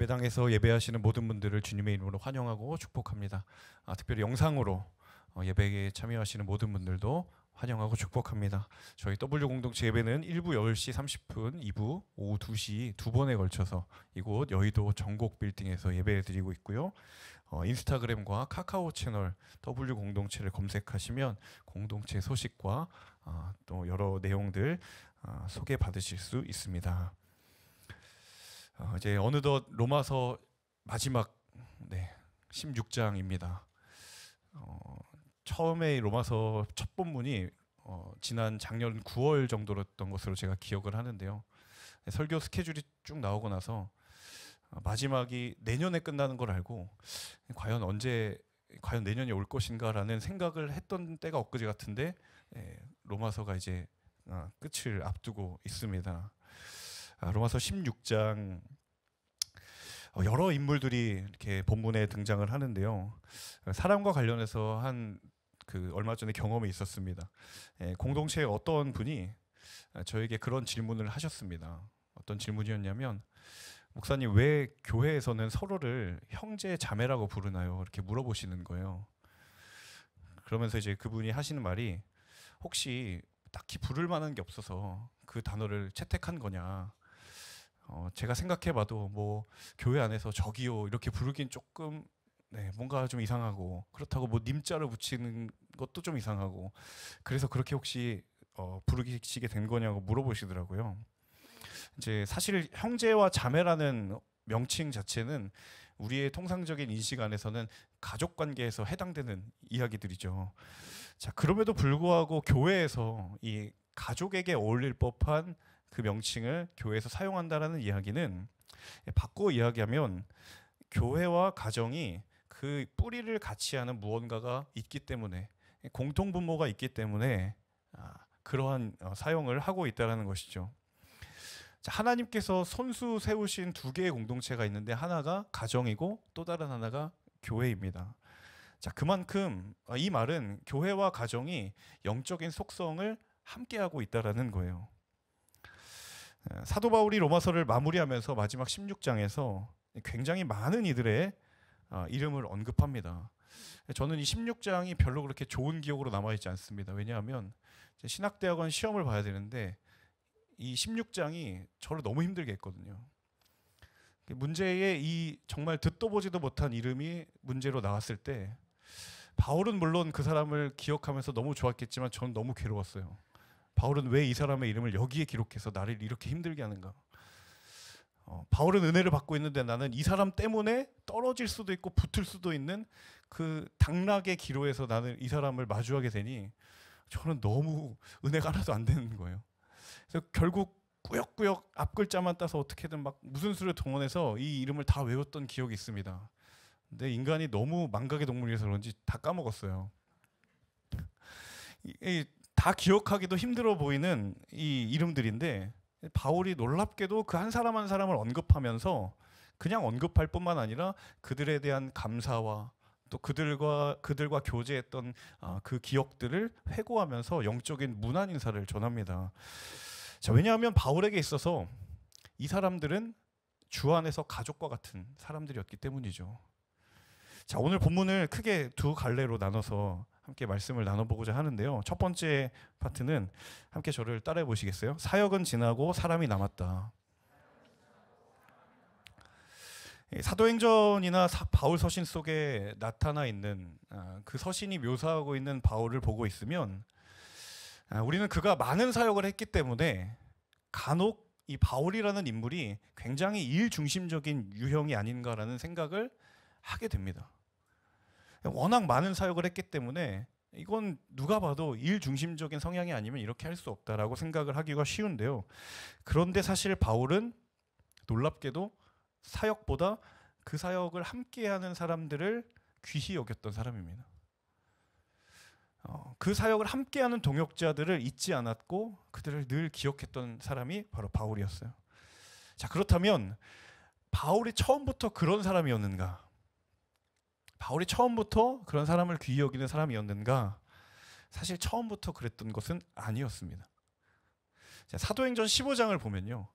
예배당에서 예배하시는 모든 분들을 주님의 이름으로 환영하고 축복합니다. 특별히 영상으로 예배에 참여하시는 모든 분들도 환영하고 축복합니다. 저희 W 공동체 예배는 1부 10시 30분, 2부 오후 2시 두 번에 걸쳐서 이곳 여의도 정곡 빌딩에서 예배드리고 있고요. 인스타그램과 카카오 채널 W 공동체를 검색하시면 공동체 소식과 또 여러 내용들 소개받으실 수 있습니다. 이제 어느덧 로마서 마지막 16장입니다. 처음에 로마서 첫 본문이 지난 작년 9월 정도였던 것으로 제가 기억을 하는데요. 설교 스케줄이 쭉 나오고 나서 마지막이 내년에 끝나는 걸 알고 과연 내년이 올 것인가라는 생각을 했던 때가 엊그제 같은데 로마서가 이제 끝을 앞두고 있습니다. 로마서 16장 여러 인물들이 이렇게 본문에 등장을 하는데요. 사람과 관련해서 한 얼마 전에 경험이 있었습니다. 공동체의 어떤 분이 저에게 그런 질문을 하셨습니다. 어떤 질문이었냐면, 목사님 왜 교회에서는 서로를 형제 자매라고 부르나요? 이렇게 물어보시는 거예요. 그러면서 이제 그분이 하시는 말이, 혹시 딱히 부를 만한 게 없어서 그 단어를 채택한 거냐? 제가 생각해봐도 뭐 교회 안에서 저기요 이렇게 부르긴 조금 뭔가 좀 이상하고, 그렇다고 뭐 님자를 붙이는 것도 좀 이상하고, 그래서 그렇게 혹시 부르시게 된 거냐고 물어보시더라고요. 이제 사실 형제와 자매라는 명칭 자체는 우리의 통상적인 인식 안에서는 가족 관계에서 해당되는 이야기들이죠. 자, 그럼에도 불구하고 교회에서 이 가족에게 어울릴 법한 그 명칭을 교회에서 사용한다라는 이야기는, 바꿔 이야기하면 교회와 가정이 그 뿌리를 같이 하는 무언가가 있기 때문에, 공통분모가 있기 때문에 그러한 사용을 하고 있다는 것이죠. 자, 하나님께서 손수 세우신 두 개의 공동체가 있는데, 하나가 가정이고 또 다른 하나가 교회입니다. 자, 그만큼 이 말은 교회와 가정이 영적인 속성을 함께하고 있다는 거예요. 사도 바울이 로마서를 마무리하면서 마지막 16장에서 굉장히 많은 이들의 이름을 언급합니다. 저는 이 16장이 별로 그렇게 좋은 기억으로 남아있지 않습니다. 왜냐하면 신학대학원 시험을 봐야 되는데 이 16장이 저를 너무 힘들게 했거든요. 문제의 이 정말 듣도 보지도 못한 이름이 문제로 나왔을 때, 바울은 물론 그 사람을 기억하면서 너무 좋았겠지만 저는 너무 괴로웠어요. 바울은 왜 이 사람의 이름을 여기에 기록해서 나를 이렇게 힘들게 하는가? 바울은 은혜를 받고 있는데 나는 이 사람 때문에 떨어질 수도 있고 붙을 수도 있는 그 당락의 기로에서 나는 이 사람을 마주하게 되니 저는 너무 은혜가 하나도 안 되는 거예요. 그래서 결국 꾸역꾸역 앞글자만 따서 어떻게든 막 무슨 수를 동원해서 이 이름을 다 외웠던 기억이 있습니다. 근데 인간이 너무 망각의 동물이라서 그런지 다 까먹었어요. 다 기억하기도 힘들어 보이는 이 이름들인데, 바울이 놀랍게도 그 한 사람 한 사람을 언급하면서 그냥 언급할 뿐만 아니라 그들에 대한 감사와 또 그들과 교제했던 그 기억들을 회고하면서 영적인 문안 인사를 전합니다. 자, 왜냐하면 바울에게 있어서 이 사람들은 주 안에서 가족과 같은 사람들이었기 때문이죠. 자, 오늘 본문을 크게 두 갈래로 나눠서 함께 말씀을 나눠보고자 하는데요. 첫 번째 파트는 함께 저를 따라해 보시겠어요? 사역은 지나고 사람이 남았다. 사도행전이나 바울 서신 속에 나타나 있는 그 서신이 묘사하고 있는 바울을 보고 있으면 우리는 그가 많은 사역을 했기 때문에 간혹 이 바울이라는 인물이 굉장히 일 중심적인 유형이 아닌가라는 생각을 하게 됩니다. 워낙 많은 사역을 했기 때문에 이건 누가 봐도 일 중심적인 성향이 아니면 이렇게 할 수 없다라고 생각을 하기가 쉬운데요. 그런데 사실 바울은 놀랍게도 사역보다 그 사역을 함께하는 사람들을 귀히 여겼던 사람입니다. 그 사역을 함께하는 동역자들을 잊지 않았고 그들을 늘 기억했던 사람이 바로 바울이었어요. 자, 그렇다면 바울이 처음부터 그런 사람이었는가? 바울이 처음부터 그런 사람을 귀히 여기는 사람이었는가? 사실 처음부터 그랬던 것은 아니었습니다. 자, 사도행전 15장을 보면요,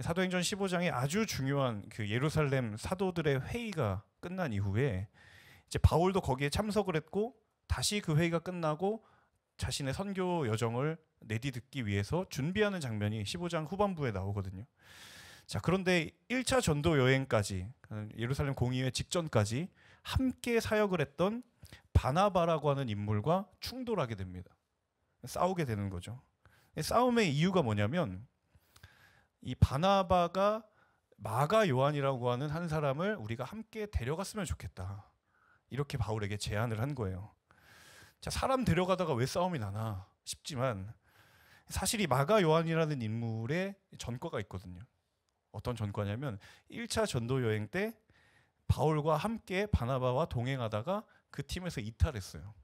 사도행전 15장에 아주 중요한 그 예루살렘 사도들의 회의가 끝난 이후에 이제 바울도 거기에 참석을 했고 다시 그 회의가 끝나고 자신의 선교 여정을 내디듣기 위해서 준비하는 장면이 15장 후반부에 나오거든요. 자, 그런데 1차 전도 여행까지 예루살렘 공의회 직전까지 함께 사역을 했던 바나바라고 하는 인물과 충돌하게 됩니다. 싸우게 되는 거죠. 싸움의 이유가 뭐냐면 이 바나바가 마가 요한이라고 하는 한 사람을 우리가 함께 데려갔으면 좋겠다. 이렇게 바울에게 제안을 한 거예요. 자, 사람 데려가다가 왜 싸움이 나나 싶지만 사실 이 마가 요한이라는 인물의 전과가 있거든요. 어떤 전과냐면 1차 전도 여행 때 바울과 함께 바나바와 동행하다가 그 팀에서 이탈했어요.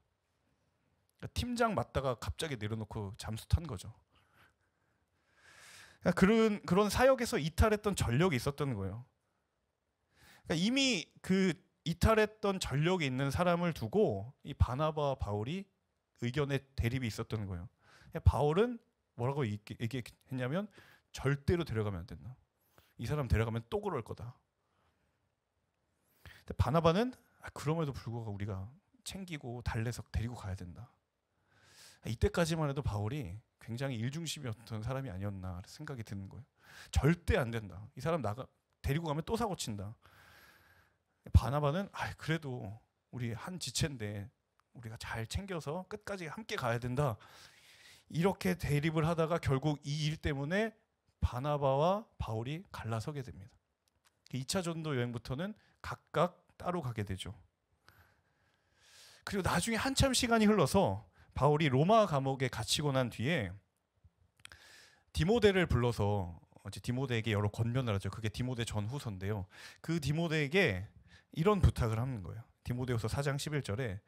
그러니까 팀장 맡다가 갑자기 내려놓고 잠수 탄 거죠. 그러니까 그런 사역에서 이탈했던 전력이 있었던 거예요. 그러니까 이미 그 이탈했던 전력이 있는 사람을 두고 이 바나바와 바울이 의견의 대립이 있었던 거예요. 바울은 뭐라고 얘기했냐면 절대로 데려가면 안 된다. 이 사람 데려가면 또 그럴 거다. 근데 바나바는 그럼에도 불구하고 우리가 챙기고 달래서 데리고 가야 된다. 이때까지만 해도 바울이 굉장히 일중심이었던 사람이 아니었나 생각이 드는 거예요. 절대 안 된다. 이 사람 데리고 가면 또 사고 친다. 바나바는 그래도 우리 한 지체인데 우리가 잘 챙겨서 끝까지 함께 가야 된다. 이렇게 대립을 하다가 결국 이 일 때문에 바나바와 바울이 갈라서게 됩니다. 2차 전도 여행부터는 각각 따로 가게 되죠. 그리고 나중에 한참 시간이 흘러서 바울이 로마 감옥에 갇히고 난 뒤에 디모데를 불러서 디모데에게 여러 권면을 하죠. 그게 디모데 전후서인데요. 그 디모데에게 이런 부탁을 하는 거예요. 디모데후서 4장 11절에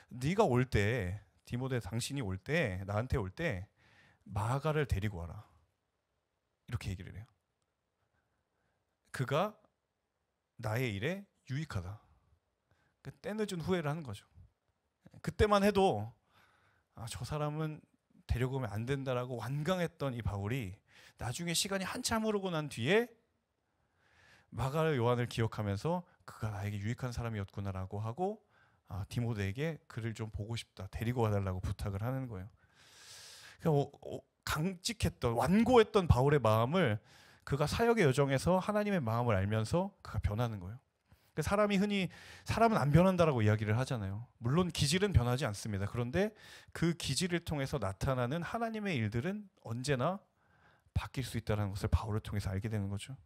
네가 올 때, 디모데 당신이 올 때, 나한테 올 때 마가를 데리고 와라. 이렇게 얘기를 해요. 그가 나의 일에 유익하다. 때늦은 후회를 하는 거죠. 그때만 해도 저 사람은 데려오면 안 된다라고 완강했던 이 바울이 나중에 시간이 한참 흐르고 난 뒤에 마가 요한을 기억하면서 그가 나에게 유익한 사람이었구나라고 하고 디모데에게 그를 좀 보고 싶다, 데리고 와달라고 부탁을 하는 거예요. 강직했던, 완고했던 바울의 마음을 그가 사역의 여정에서 하나님의 마음을 알면서 그가 변하는 거예요. 사람이 흔히 사람은 안 변한다라고 이야기를 하잖아요. 물론 기질은 변하지 않습니다. 그런데 그 기질을 통해서 나타나는 하나님의 일들은 언제나 바뀔 수 있다는 것을 바울을 통해서 알게 되는 거죠.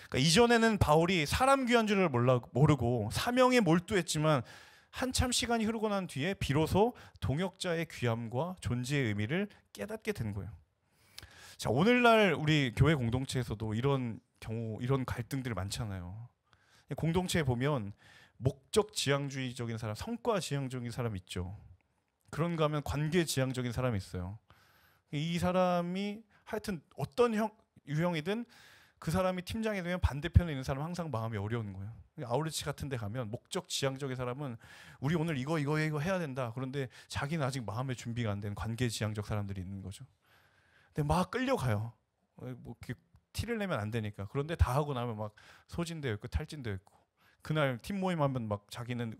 그러니까 이전에는 바울이 사람 귀한 줄을 모르고 사명에 몰두했지만 한참 시간이 흐르고 난 뒤에 비로소 동역자의 귀함과 존재의 의미를 깨닫게 된 거예요. 자, 오늘날 우리 교회 공동체에서도 이런 경우, 이런 갈등들 많잖아요. 공동체에 보면 목적 지향주의적인 사람, 성과 지향적인 사람 있죠. 그런가 하면 관계 지향적인 사람이 있어요. 이 사람이 하여튼 어떤 유형이든 그 사람이 팀장이 되면 반대편에 있는 사람은 항상 마음이 어려운 거예요. 아우리치 같은 데 가면 목적 지향적인 사람은 우리 오늘 이거 해야 된다. 그런데 자기는 아직 마음의 준비가 안 된 관계 지향적 사람들이 있는 거죠. 근데 막 끌려가요. 뭐 티를 내면 안 되니까. 그런데 다 하고 나면 막 소진되어 있고 탈진되어 있고, 그날 팀 모임 하면 막 자기는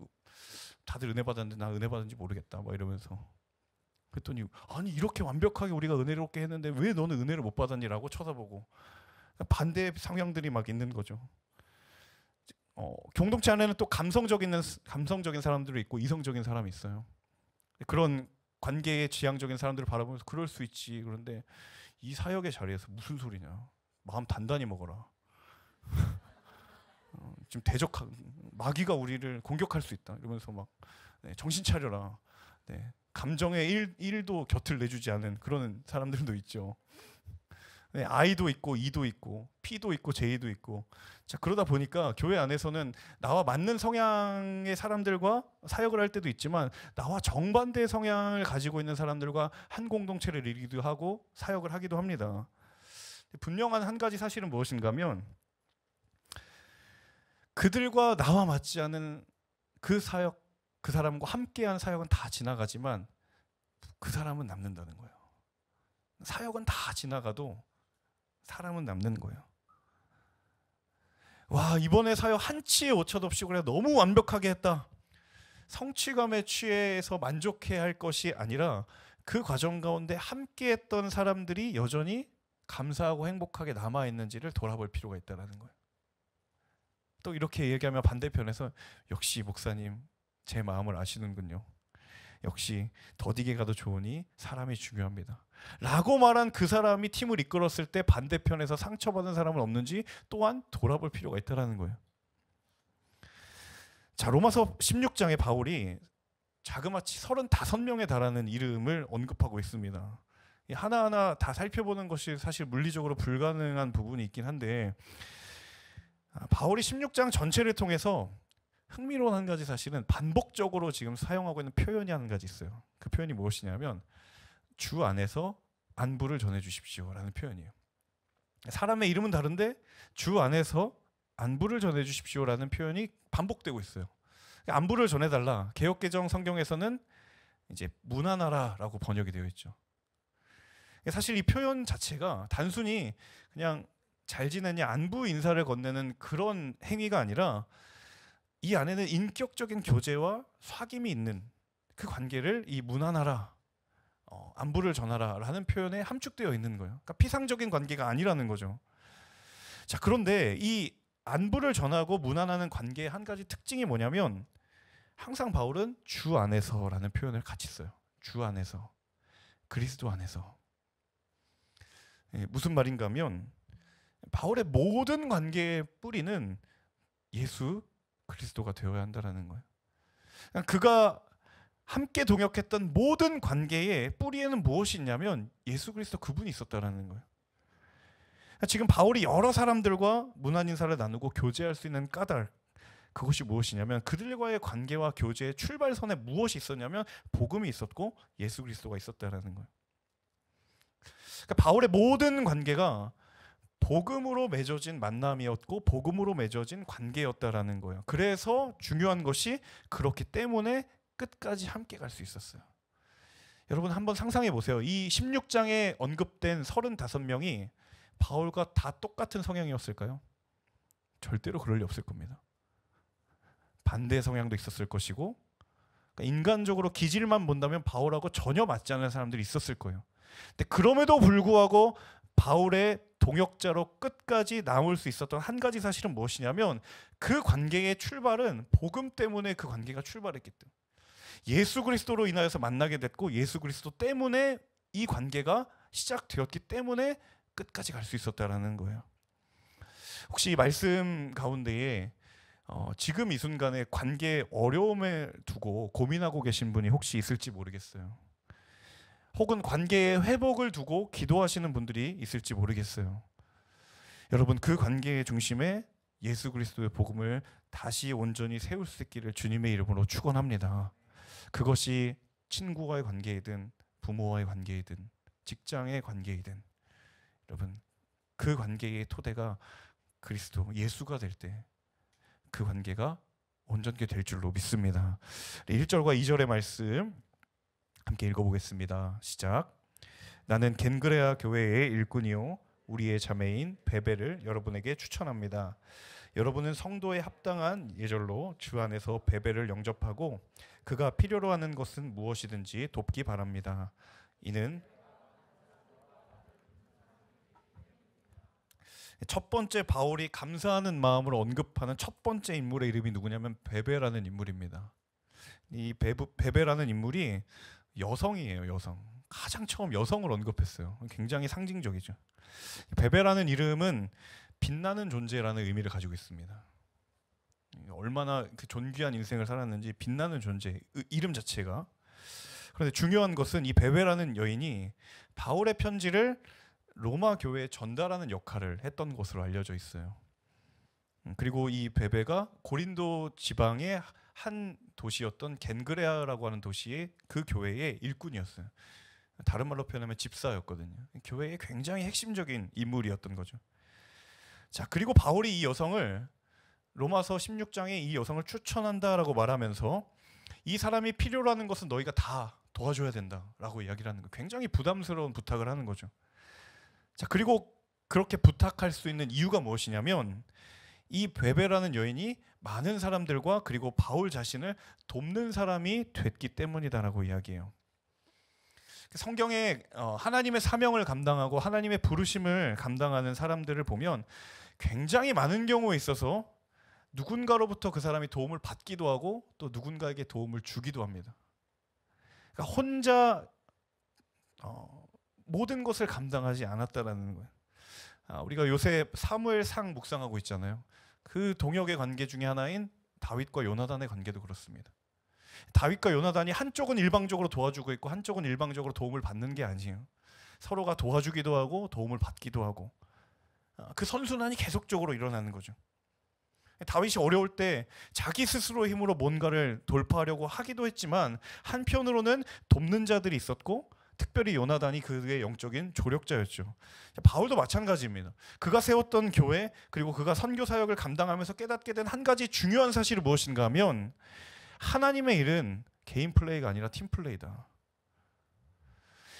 다들 은혜 받았는데 나 은혜 받은지 모르겠다 막 이러면서, 그랬더니 아니 이렇게 완벽하게 우리가 은혜롭게 했는데 왜 너는 은혜를 못 받았니라고 쳐다보고, 반대 성향들이 막 있는 거죠. 공동체 안에는 또 감성적인 사람들이 있고 이성적인 사람이 있어요. 그런 관계의 지향적인 사람들을 바라보면서 그럴 수 있지. 그런데 이 사역의 자리에서 무슨 소리냐. 마음 단단히 먹어라. 지금 마귀가 우리를 공격할 수 있다. 이러면서 막 정신 차려라. 네, 감정의 1도 곁을 내주지 않은 그런 사람들도 있죠. 네, I도 있고 E도 있고 P도 있고 J도 있고. 자, 그러다 보니까 교회 안에서는 나와 맞는 성향의 사람들과 사역을 할 때도 있지만 나와 정반대의 성향을 가지고 있는 사람들과 한 공동체를 이루기도 하고 사역을 하기도 합니다. 분명한 한 가지 사실은 무엇인가 하면 그들과 나와 맞지 않은 그 사역, 그 사람과 함께한 사역은 다 지나가지만 그 사람은 남는다는 거예요. 사역은 다 지나가도 사람은 남는 거예요. 와, 이번에 사역 한치의 오차도 없이 그래 너무 완벽하게 했다. 성취감에 취해서 만족해야 할 것이 아니라 그 과정 가운데 함께했던 사람들이 여전히 감사하고 행복하게 남아있는지를 돌아볼 필요가 있다는 거예요. 또 이렇게 얘기하면 반대편에서 역시 목사님 제 마음을 아시는군요. 역시 더디게 가도 좋으니 사람이 중요합니다. 라고 말한 그 사람이 팀을 이끌었을 때 반대편에서 상처받은 사람은 없는지 또한 돌아볼 필요가 있다는 거예요. 자, 로마서 16장에 바울이 자그마치 35명에 달하는 이름을 언급하고 있습니다. 하나하나 다 살펴보는 것이 사실 물리적으로 불가능한 부분이 있긴 한데, 바울이 16장 전체를 통해서 흥미로운 한 가지 사실은 반복적으로 지금 사용하고 있는 표현이 한 가지 있어요. 그 표현이 무엇이냐면 주 안에서 안부를 전해 주십시오라는 표현이에요. 사람의 이름은 다른데 주 안에서 안부를 전해 주십시오라는 표현이 반복되고 있어요. 안부를 전해달라. 개역개정 성경에서는 이제 문안하라라고 번역이 되어 있죠. 사실 이 표현 자체가 단순히 그냥 잘 지내냐 안부 인사를 건네는 그런 행위가 아니라 이 안에는 인격적인 교제와 사귐이 있는 그 관계를 이 문안하라, 안부를 전하라라는 표현에 함축되어 있는 거예요. 그러니까 피상적인 관계가 아니라는 거죠. 자, 그런데 이 안부를 전하고 문안하는 관계의 한 가지 특징이 뭐냐면 항상 바울은 주 안에서라는 표현을 같이 써요. 주 안에서, 그리스도 안에서. 무슨 말인가 하면 바울의 모든 관계의 뿌리는 예수 그리스도가 되어야 한다는 거예요. 그가 함께 동역했던 모든 관계의 뿌리에는 무엇이 있냐면 예수 그리스도 그분이 있었다는 거예요. 지금 바울이 여러 사람들과 문안 인사를 나누고 교제할 수 있는 까닭, 그것이 무엇이냐면 그들과의 관계와 교제의 출발선에 무엇이 있었냐면 복음이 있었고 예수 그리스도가 있었다는 거예요. 그러니까 바울의 모든 관계가 복음으로 맺어진 만남이었고 복음으로 맺어진 관계였다라는 거예요. 그래서 중요한 것이 그렇기 때문에 끝까지 함께 갈 수 있었어요. 여러분 한번 상상해 보세요. 이 16장에 언급된 35명이 바울과 다 똑같은 성향이었을까요? 절대로 그럴 리 없을 겁니다. 반대 성향도 있었을 것이고, 그러니까 인간적으로 기질만 본다면 바울하고 전혀 맞지 않는 사람들이 있었을 거예요. 근데 그럼에도 불구하고 바울의 동역자로 끝까지 남을 수 있었던 한 가지 사실은 무엇이냐면 그 관계의 출발은 복음 때문에 그 관계가 출발했기 때문에 예수 그리스도로 인하여서 만나게 됐고 예수 그리스도 때문에 이 관계가 시작되었기 때문에 끝까지 갈 수 있었다라는 거예요. 혹시 이 말씀 가운데에 지금 이 순간에 관계의 어려움을 두고 고민하고 계신 분이 혹시 있을지 모르겠어요. 혹은 관계의 회복을 두고 기도하시는 분들이 있을지 모르겠어요. 여러분 그 관계의 중심에 예수 그리스도의 복음을 다시 온전히 세울 수 있기를 주님의 이름으로 축원합니다. 그것이 친구와의 관계이든 부모와의 관계이든 직장의 관계이든 여러분 그 관계의 토대가 그리스도 예수가 될 때 그 관계가 온전케 될 줄로 믿습니다. 1절과 2절의 말씀 함께 읽어보겠습니다. 시작. 나는 겐그레아 교회의 일꾼이요 우리의 자매인 베베를 여러분에게 추천합니다. 여러분은 성도에 합당한 예절로 주 안에서 베베를 영접하고 그가 필요로 하는 것은 무엇이든지 돕기 바랍니다. 이는 첫 번째 바울이 감사하는 마음으로 언급하는 첫 번째 인물의 이름이 누구냐면 베베라는 인물입니다. 이 베베라는 인물이 여성이에요. 여성. 가장 처음 여성을 언급했어요. 굉장히 상징적이죠. 베베라는 이름은 빛나는 존재라는 의미를 가지고 있습니다. 얼마나 그 존귀한 인생을 살았는지 빛나는 존재, 이름 자체가. 그런데 중요한 것은 이 베베라는 여인이 바울의 편지를 로마 교회에 전달하는 역할을 했던 것으로 알려져 있어요. 그리고 이 베베가 고린도 지방의 한 도시였던 겐그레아라고 하는 도시의 그 교회의 일꾼이었어요. 다른 말로 표현하면 집사였거든요. 교회의 굉장히 핵심적인 인물이었던 거죠. 자, 그리고 바울이 이 여성을 로마서 16장에 이 여성을 추천한다라고 말하면서 이 사람이 필요로 하는 것은 너희가 다 도와줘야 된다라고 이야기를 하는 거. 굉장히 부담스러운 부탁을 하는 거죠. 자, 그리고 그렇게 부탁할 수 있는 이유가 무엇이냐면 이 베베라는 여인이 많은 사람들과 그리고 바울 자신을 돕는 사람이 됐기 때문이다라고 이야기해요. 성경에 하나님의 사명을 감당하고 하나님의 부르심을 감당하는 사람들을 보면 굉장히 많은 경우에 있어서 누군가로부터 그 사람이 도움을 받기도 하고 또 누군가에게 도움을 주기도 합니다. 그러니까 혼자 모든 것을 감당하지 않았다라는 거예요. 우리가 요새 사무엘상 묵상하고 있잖아요. 그 동역의 관계 중에 하나인 다윗과 요나단의 관계도 그렇습니다. 다윗과 요나단이 한쪽은 일방적으로 도와주고 있고 한쪽은 일방적으로 도움을 받는 게 아니에요. 서로가 도와주기도 하고 도움을 받기도 하고 그 선순환이 계속적으로 일어나는 거죠. 다윗이 어려울 때 자기 스스로의 힘으로 뭔가를 돌파하려고 하기도 했지만 한편으로는 돕는 자들이 있었고 특별히 요나단이 그의 영적인 조력자였죠. 바울도 마찬가지입니다. 그가 세웠던 교회 그리고 그가 선교 사역을 감당하면서 깨닫게 된 한 가지 중요한 사실이 무엇인가 하면 하나님의 일은 개인 플레이가 아니라 팀 플레이다.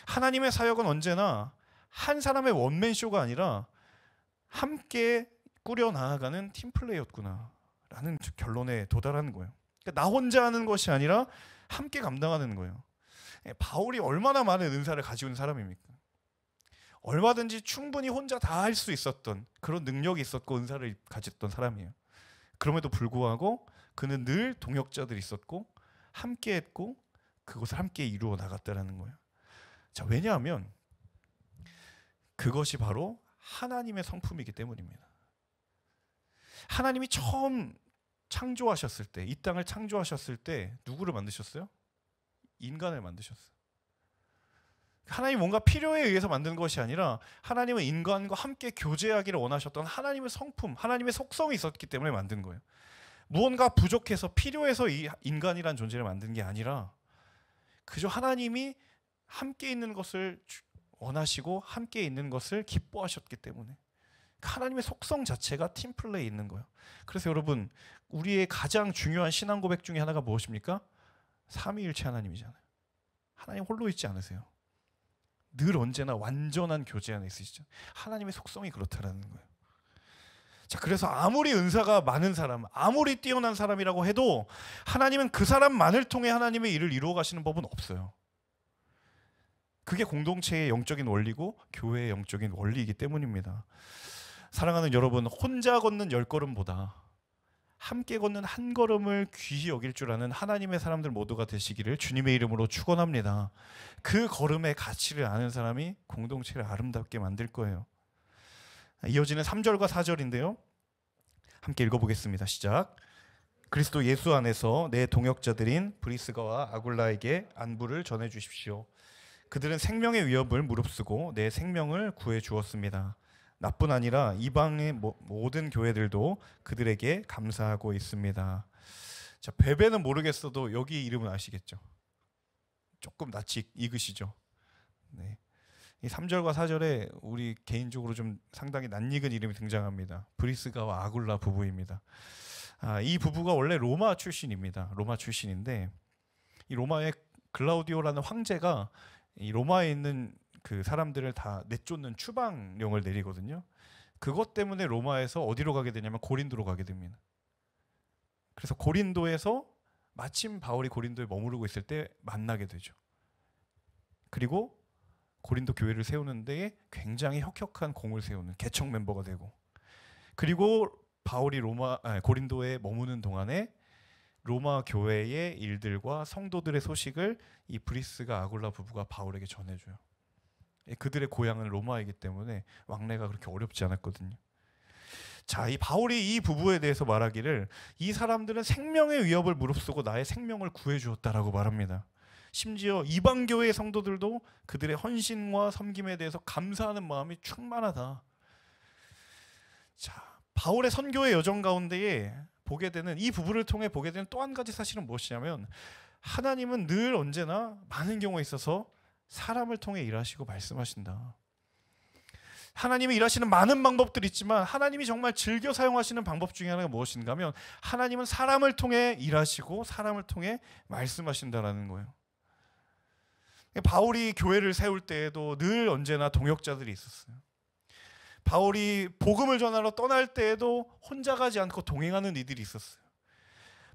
하나님의 사역은 언제나 한 사람의 원맨 쇼가 아니라 함께 꾸려 나아가는 팀 플레이였구나 라는 결론에 도달하는 거예요. 그러니까 나 혼자 하는 것이 아니라 함께 감당하는 거예요. 바울이 얼마나 많은 은사를 가지고 있는 사람입니까? 얼마든지 충분히 혼자 다 할 수 있었던 그런 능력이 있었고 은사를 가졌던 사람이에요. 그럼에도 불구하고 그는 늘 동역자들이 있었고 함께 했고 그것을 함께 이루어 나갔다라는 거예요. 자, 왜냐하면 그것이 바로 하나님의 성품이기 때문입니다. 하나님이 처음 창조하셨을 때, 이 땅을 창조하셨을 때 누구를 만드셨어요? 인간을 만드셨어요. 하나님이 뭔가 필요에 의해서 만든 것이 아니라 하나님은 인간과 함께 교제하기를 원하셨던 하나님의 성품, 하나님의 속성이 있었기 때문에 만든 거예요. 무언가 부족해서 필요해서 이 인간이란 존재를 만든 게 아니라 그저 하나님이 함께 있는 것을 원하시고 함께 있는 것을 기뻐하셨기 때문에 하나님의 속성 자체가 팀플레이에 있는 거예요. 그래서 여러분 우리의 가장 중요한 신앙 고백 중에 하나가 무엇입니까? 삼위일체 하나님이잖아요. 하나님 홀로 있지 않으세요. 늘 언제나 완전한 교제 안에 있으시죠. 하나님의 속성이 그렇다라는 거예요. 자, 그래서 아무리 은사가 많은 사람, 아무리 뛰어난 사람이라고 해도 하나님은 그 사람만을 통해 하나님의 일을 이루어 가시는 법은 없어요. 그게 공동체의 영적인 원리고 교회의 영적인 원리이기 때문입니다. 사랑하는 여러분, 혼자 걷는 10걸음보다 함께 걷는 한 걸음을 귀히 여길 줄 아는 하나님의 사람들 모두가 되시기를 주님의 이름으로 축원합니다. 그 걸음의 가치를 아는 사람이 공동체를 아름답게 만들 거예요. 이어지는 3절과 4절인데요. 함께 읽어보겠습니다. 시작. 그리스도 예수 안에서 내 동역자들인 브리스가와 아굴라에게 안부를 전해주십시오. 그들은 생명의 위협을 무릅쓰고 내 생명을 구해 주었습니다. 나뿐 아니라 이방의 모든 교회들도 그들에게 감사하고 있습니다. 자, 베베는 모르겠어도 여기 이름은 아시겠죠? 조금 낯이 익으시죠? 네. 이 3절과 4절에 우리 개인적으로 좀 상당히 낯익은 이름이 등장합니다. 브리스가와 아굴라 부부입니다. 이 부부가 원래 로마 출신입니다. 로마 출신인데 이 로마의 글라우디오라는 황제가 이 로마에 있는 그 사람들을 다 내쫓는 추방령을 내리거든요. 그것 때문에 로마에서 어디로 가게 되냐면 고린도로 가게 됩니다. 그래서 고린도에서 마침 바울이 고린도에 머무르고 있을 때 만나게 되죠. 그리고 고린도 교회를 세우는 데에 굉장히 혁혁한 공을 세우는 개척 멤버가 되고, 그리고 바울이 고린도에 머무는 동안에 로마 교회의 일들과 성도들의 소식을 이 브리스가 아굴라 부부가 바울에게 전해줘요. 그들의 고향은 로마이기 때문에 왕래가 그렇게 어렵지 않았거든요. 자, 이 바울이 이 부부에 대해서 말하기를 이 사람들은 생명의 위협을 무릅쓰고 나의 생명을 구해주었다라고 말합니다. 심지어 이방교회의 성도들도 그들의 헌신과 섬김에 대해서 감사하는 마음이 충만하다. 자, 바울의 선교의 여정 가운데에 보게 되는 이 부부를 통해 보게 되는 또 한 가지 사실은 무엇이냐면 하나님은 늘 언제나 많은 경우에 있어서 사람을 통해 일하시고 말씀하신다. 하나님이 일하시는 많은 방법들이 있지만 하나님이 정말 즐겨 사용하시는 방법 중에 하나가 무엇인가 하면 하나님은 사람을 통해 일하시고 사람을 통해 말씀하신다라는 거예요. 바울이 교회를 세울 때에도 늘 언제나 동역자들이 있었어요. 바울이 복음을 전하러 떠날 때에도 혼자 가지 않고 동행하는 이들이 있었어요.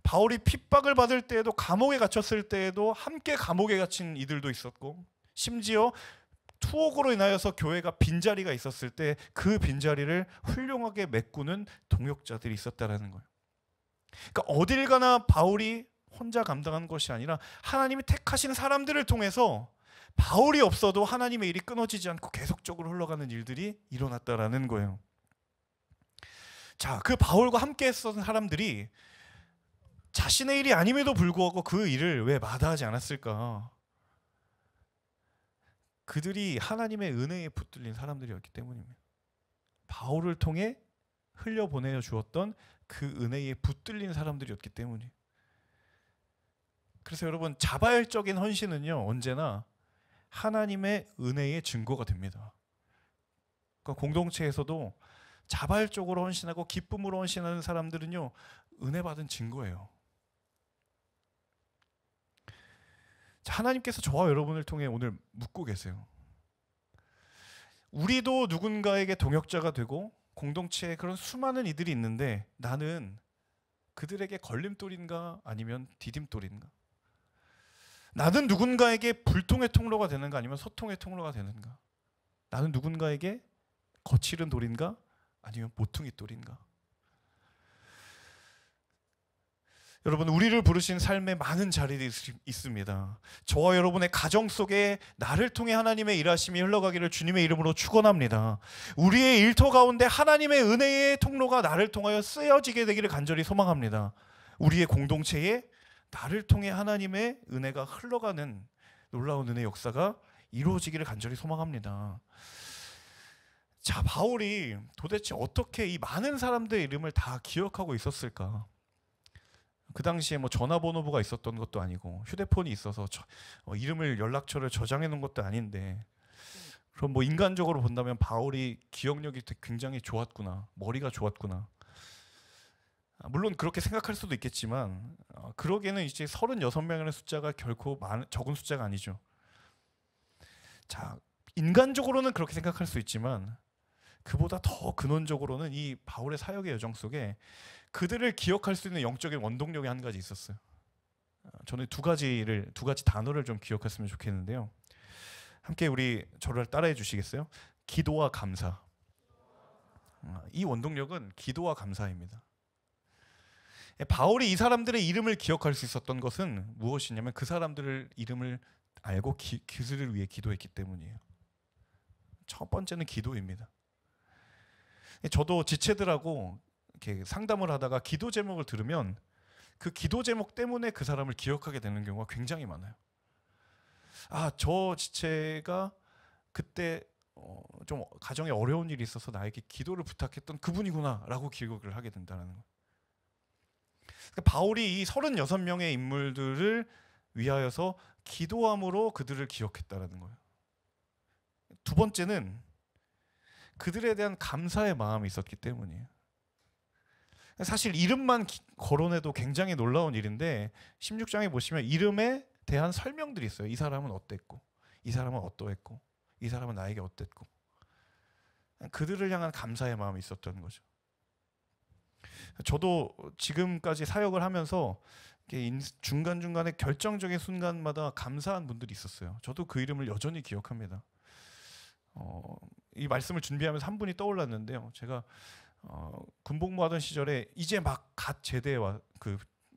바울이 핍박을 받을 때에도, 감옥에 갇혔을 때에도 함께 감옥에 갇힌 이들도 있었고, 심지어 투옥으로 인하여서 교회가 빈자리가 있었을 때 그 빈자리를 훌륭하게 메꾸는 동역자들이 있었다라는 거예요. 그러니까 어딜 가나 바울이 혼자 감당한 것이 아니라 하나님이 택하신 사람들을 통해서 바울이 없어도 하나님의 일이 끊어지지 않고 계속적으로 흘러가는 일들이 일어났다라는 거예요. 자, 그 바울과 함께 했던 사람들이 자신의 일이 아님에도 불구하고 그 일을 왜 마다하지 않았을까? 그들이 하나님의 은혜에 붙들린 사람들이었기 때문입니다. 바울을 통해 흘려보내어 주었던 그 은혜에 붙들린 사람들이었기 때문이에요. 그래서 여러분, 자발적인 헌신은요, 언제나 하나님의 은혜의 증거가 됩니다. 그러니까 공동체에서도 자발적으로 헌신하고 기쁨으로 헌신하는 사람들은요, 은혜 받은 증거예요. 하나님께서 저와 여러분을 통해 오늘 묻고 계세요. 우리도 누군가에게 동역자가 되고 공동체에 그런 수많은 이들이 있는데 나는 그들에게 걸림돌인가 아니면 디딤돌인가? 나는 누군가에게 불통의 통로가 되는가 아니면 소통의 통로가 되는가? 나는 누군가에게 거칠은 돌인가 아니면 모퉁이 돌인가? 여러분, 우리를 부르신 삶에 많은 자리들이 있습니다. 저와 여러분의 가정 속에 나를 통해 하나님의 일하심이 흘러가기를 주님의 이름으로 축원합니다. 우리의 일터 가운데 하나님의 은혜의 통로가 나를 통하여 쓰여지게 되기를 간절히 소망합니다. 우리의 공동체에 나를 통해 하나님의 은혜가 흘러가는 놀라운 은혜 역사가 이루어지기를 간절히 소망합니다. 자, 바울이 도대체 어떻게 이 많은 사람들의 이름을 다 기억하고 있었을까? 그 당시에 뭐 전화번호부가 있었던 것도 아니고 휴대폰이 있어서 이름을, 연락처를 저장해 놓은 것도 아닌데, 그럼 뭐 인간적으로 본다면 바울이 기억력이 굉장히 좋았구나, 머리가 좋았구나. 물론 그렇게 생각할 수도 있겠지만 그러기에는 이제 36명이라는 숫자가 결코 적은 숫자가 아니죠. 자, 인간적으로는 그렇게 생각할 수 있지만 그보다 더 근원적으로는 이 바울의 사역의 여정 속에 그들을 기억할 수 있는 영적인 원동력이 한 가지 있었어요. 저는 두 가지 단어를 좀 기억했으면 좋겠는데요. 함께 저를 따라해 주시겠어요? 기도와 감사. 이 원동력은 기도와 감사입니다. 바울이 이 사람들의 이름을 기억할 수 있었던 것은 무엇이냐면 그 사람들의 이름을 알고 그들을 위해 기도했기 때문이에요. 첫 번째는 기도입니다. 저도 지체들하고 이렇게 상담을 하다가 기도 제목을 들으면 그 기도 제목 때문에 그 사람을 기억하게 되는 경우가 굉장히 많아요. 아, 저 지체가 그때 좀 가정에 어려운 일이 있어서 나에게 기도를 부탁했던 그분이구나 라고 기억을 하게 된다는 거예요. 바울이 이 36명의 인물들을 위하여서 기도함으로 그들을 기억했다는 거예요. 두 번째는 그들에 대한 감사의 마음이 있었기 때문이에요. 사실 이름만 거론해도 굉장히 놀라운 일인데 16장에 보시면 이름에 대한 설명들이 있어요. 이 사람은 어땠고, 이 사람은 어떠했고, 이 사람은 나에게 어땠고. 그들을 향한 감사의 마음이 있었던 거죠. 저도 지금까지 사역을 하면서 중간중간에 결정적인 순간마다 감사한 분들이 있었어요. 저도 그 이름을 여전히 기억합니다. 이 말씀을 준비하면서 한 분이 떠올랐는데요. 제가 군복무하던 시절에 이제 막 갓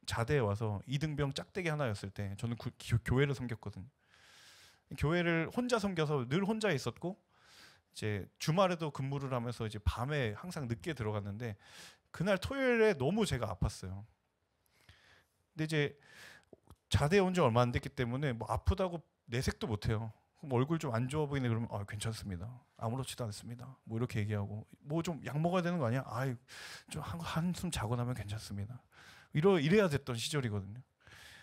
자대에 와서 이등병 짝대기 하나였을 때 저는 교회를 섬겼거든요. 교회를 혼자 섬겨서 늘 혼자 있었고 이제 주말에도 근무를 하면서 이제 밤에 항상 늦게 들어갔는데 그날 토요일에 너무 제가 아팠어요. 근데 이제 자대에 온 지 얼마 안 됐기 때문에 뭐 아프다고 내색도 못해요. 그럼 얼굴 좀 안 좋아 보이네 그러면 괜찮습니다. 아무렇지도 않습니다. 뭐 이렇게 얘기하고 뭐 좀 약 먹어야 되는 거 아니야? 좀 한숨 자고 나면 괜찮습니다. 이래야 됐던 시절이거든요.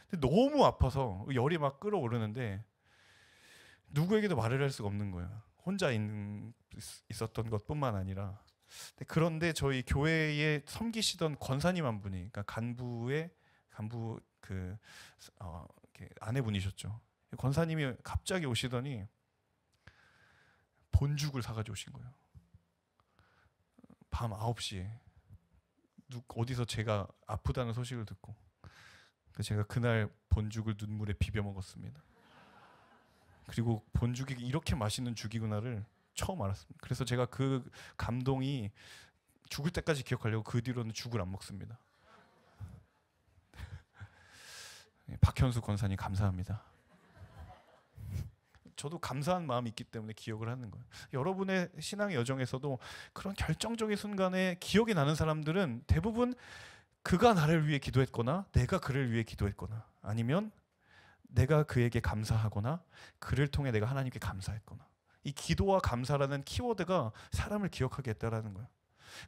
근데 너무 아파서 열이 막 끌어오르는데 누구에게도 말을 할 수가 없는 거예요. 혼자 있었던 것뿐만 아니라. 그런데 저희 교회에 섬기시던 권사님 한 분이, 그러니까 간부 아내분이셨죠. 권사님이 갑자기 오시더니 본죽을 사가지고 오신 거예요. 밤 9시에 어디서 제가 아프다는 소식을 듣고 제가 그날 본죽을 눈물에 비벼 먹었습니다. 그리고 본죽이 이렇게 맛있는 죽이구나를 처음 알았습니다. 그래서 제가 그 감동이 죽을 때까지 기억하려고 그 뒤로는 죽을 안 먹습니다. 박현수 권사님 감사합니다. 저도 감사한 마음이 있기 때문에 기억을 하는 거예요. 여러분의 신앙의 여정에서도 그런 결정적인 순간에 기억이 나는 사람들은 대부분 그가 나를 위해 기도했거나 내가 그를 위해 기도했거나 아니면 내가 그에게 감사하거나 그를 통해 내가 하나님께 감사했거나, 이 기도와 감사라는 키워드가 사람을 기억하게 했다라는 거예요.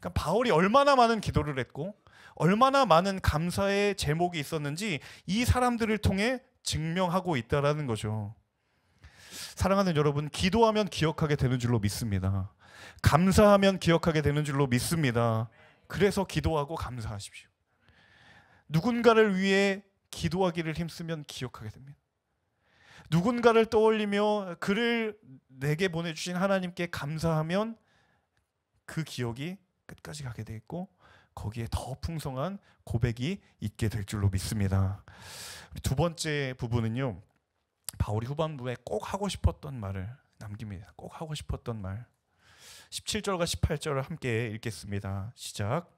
그러니까 바울이 얼마나 많은 기도를 했고 얼마나 많은 감사의 제목이 있었는지 이 사람들을 통해 증명하고 있다라는 거죠. 사랑하는 여러분, 기도하면 기억하게 되는 줄로 믿습니다. 감사하면 기억하게 되는 줄로 믿습니다. 그래서 기도하고 감사하십시오. 누군가를 위해 기도하기를 힘쓰면 기억하게 됩니다. 누군가를 떠올리며 그를 내게 보내주신 하나님께 감사하면 그 기억이 끝까지 가게 돼 있고 거기에 더 풍성한 고백이 있게 될 줄로 믿습니다. 두 번째 부분은요, 바울이 후반부에 꼭 하고 싶었던 말을 남깁니다. 꼭 하고 싶었던 말. 17절과 18절을 함께 읽겠습니다. 시작.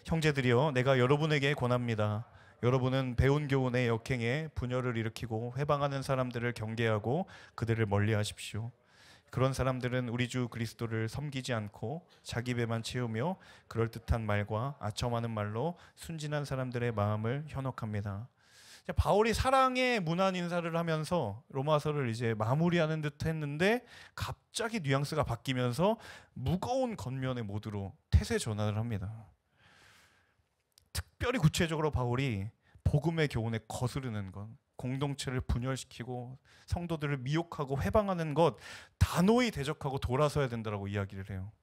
형제들이여, 내가 여러분에게 권합니다. 여러분은 배운 교훈의 역행에 분열을 일으키고 회방하는 사람들을 경계하고 그들을 멀리하십시오. 그런 사람들은 우리 주 그리스도를 섬기지 않고 자기 배만 채우며 그럴듯한 말과 아첨하는 말로 순진한 사람들의 마음을 현혹합니다. 바울이 사랑의 문안 인사를 하면서 로마서를 이제 마무리하는 듯 했는데 갑자기 뉘앙스가 바뀌면서 무거운 겉면의 모드로 태세 전환을 합니다. 특별히 구체적으로 바울이 복음의 교훈에 거스르는 것, 공동체를 분열시키고 성도들을 미혹하고 회방하는 것, 단호히 대적하고 돌아서야 된다고 이야기를 해요.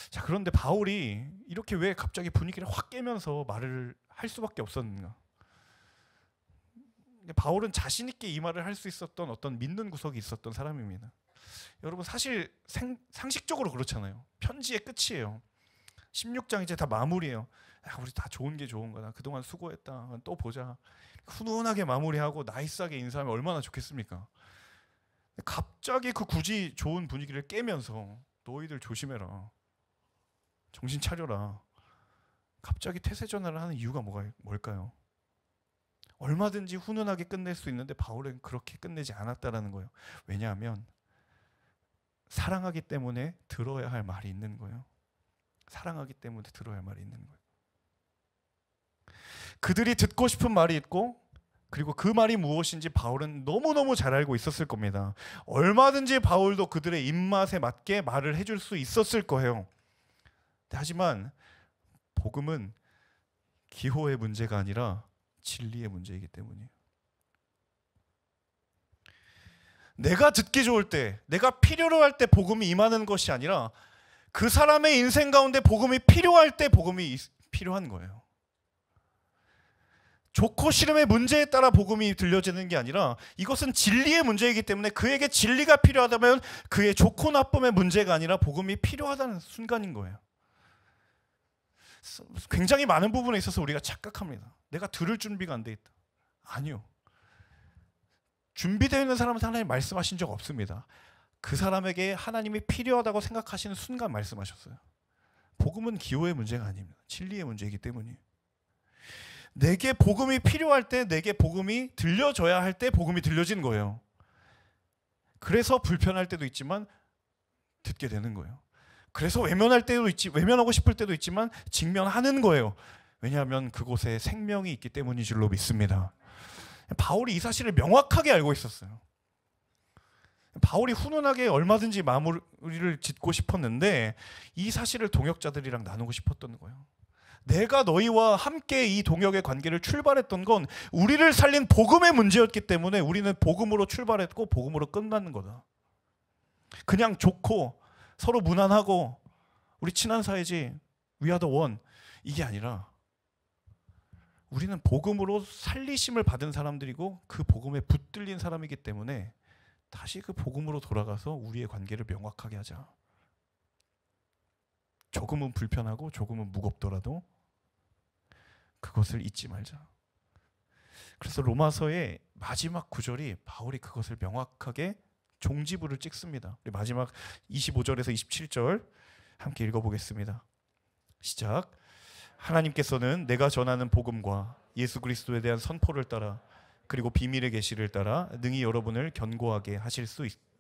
자, 그런데 바울이 이렇게 왜 갑자기 분위기를 확 깨면서 말을 할 수밖에 없었는가? 바울은 자신 있게 이 말을 할 수 있었던 어떤 믿는 구석이 있었던 사람입니다. 여러분, 사실 상식적으로 그렇잖아요. 편지의 끝이에요. 16장 이제 다 마무리예요. 야, 우리 다 좋은 게 좋은 거다. 그동안 수고했다. 또 보자. 훈훈하게 마무리하고 나이스하게 인사하면 얼마나 좋겠습니까? 갑자기 그 굳이 좋은 분위기를 깨면서 너희들 조심해라. 정신 차려라. 갑자기 태세 전환을 하는 이유가 뭘까요? 얼마든지 훈훈하게 끝낼 수 있는데 바울은 그렇게 끝내지 않았다라는 거예요. 왜냐하면 사랑하기 때문에 들어야 할 말이 있는 거예요. 사랑하기 때문에 들어야 할 말이 있는 거예요. 그들이 듣고 싶은 말이 있고, 그리고 그 말이 무엇인지 바울은 너무너무 잘 알고 있었을 겁니다. 얼마든지 바울도 그들의 입맛에 맞게 말을 해줄 수 있었을 거예요. 하지만 복음은 기호의 문제가 아니라 진리의 문제이기 때문이에요. 내가 듣기 좋을 때, 내가 필요로 할 때 복음이 임하는 것이 아니라 그 사람의 인생 가운데 복음이 필요할 때 복음이 필요한 거예요. 좋고 싫음의 문제에 따라 복음이 들려지는 게 아니라 이것은 진리의 문제이기 때문에 그에게 진리가 필요하다면 그의 좋고 나쁨의 문제가 아니라 복음이 필요하다는 순간인 거예요. 굉장히 많은 부분에 있어서 우리가 착각합니다. 내가 들을 준비가 안 돼 있다. 아니요. 준비되어 있는 사람한테 하나님 말씀하신 적 없습니다. 그 사람에게 하나님이 필요하다고 생각하시는 순간 말씀하셨어요. 복음은 기호의 문제가 아닙니다. 진리의 문제이기 때문이에요. 내게 복음이 필요할 때, 내게 복음이 들려져야 할 때 복음이 들려지는 거예요. 그래서 불편할 때도 있지만 듣게 되는 거예요. 그래서 외면할 때도 있지, 외면하고 싶을 때도 있지만 직면하는 거예요. 왜냐하면 그곳에 생명이 있기 때문인 줄로 믿습니다. 바울이 이 사실을 명확하게 알고 있었어요. 바울이 훈훈하게 얼마든지 마무리를 짓고 싶었는데 이 사실을 동역자들이랑 나누고 싶었던 거예요. 내가 너희와 함께 이 동역의 관계를 출발했던 건 우리를 살린 복음의 문제였기 때문에 우리는 복음으로 출발했고 복음으로 끝나는 거다. 그냥 좋고 서로 무난하고 우리 친한 사이지, we are the one, 이게 아니라 우리는 복음으로 살리심을 받은 사람들이고 그 복음에 붙들린 사람이기 때문에 다시 그 복음으로 돌아가서 우리의 관계를 명확하게 하자. 조금은 불편하고 조금은 무겁더라도 그것을 잊지 말자. 그래서 로마서의 마지막 구절이 바울이 그것을 명확하게 종지부를 찍습니다. 우리 마지막 25절에서 27절 함께 읽어보겠습니다. 시작. 하나님께서는 내가 전하는 복음과 예수 그리스도에 대한 선포를 따라 그리고 비밀의 계시를 따라 능히 여러분을 견고하게 하실 수 있습니다.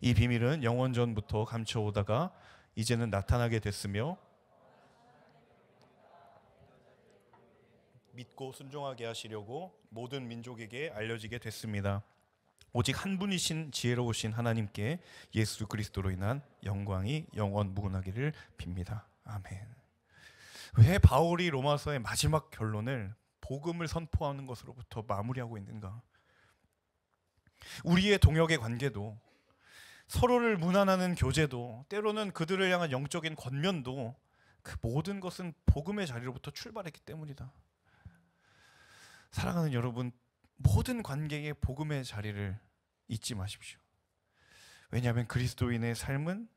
이 비밀은 영원 전부터 감춰오다가 이제는 나타나게 됐으며 믿고 순종하게 하시려고 모든 민족에게 알려지게 됐습니다. 오직 한 분이신 지혜로우신 하나님께 예수 그리스도로 인한 영광이 영원 무궁하기를 빕니다. 아멘. 왜 바울이 로마서의 마지막 결론을 복음을 선포하는 것으로부터 마무리하고 있는가? 우리의 동역의 관계도, 서로를 문안하는 교제도, 때로는 그들을 향한 영적인 권면도, 그 모든 것은 복음의 자리로부터 출발했기 때문이다. 사랑하는 여러분, 모든 관계의 복음의 자리를 잊지 마십시오. 왜냐하면 그리스도인의 삶은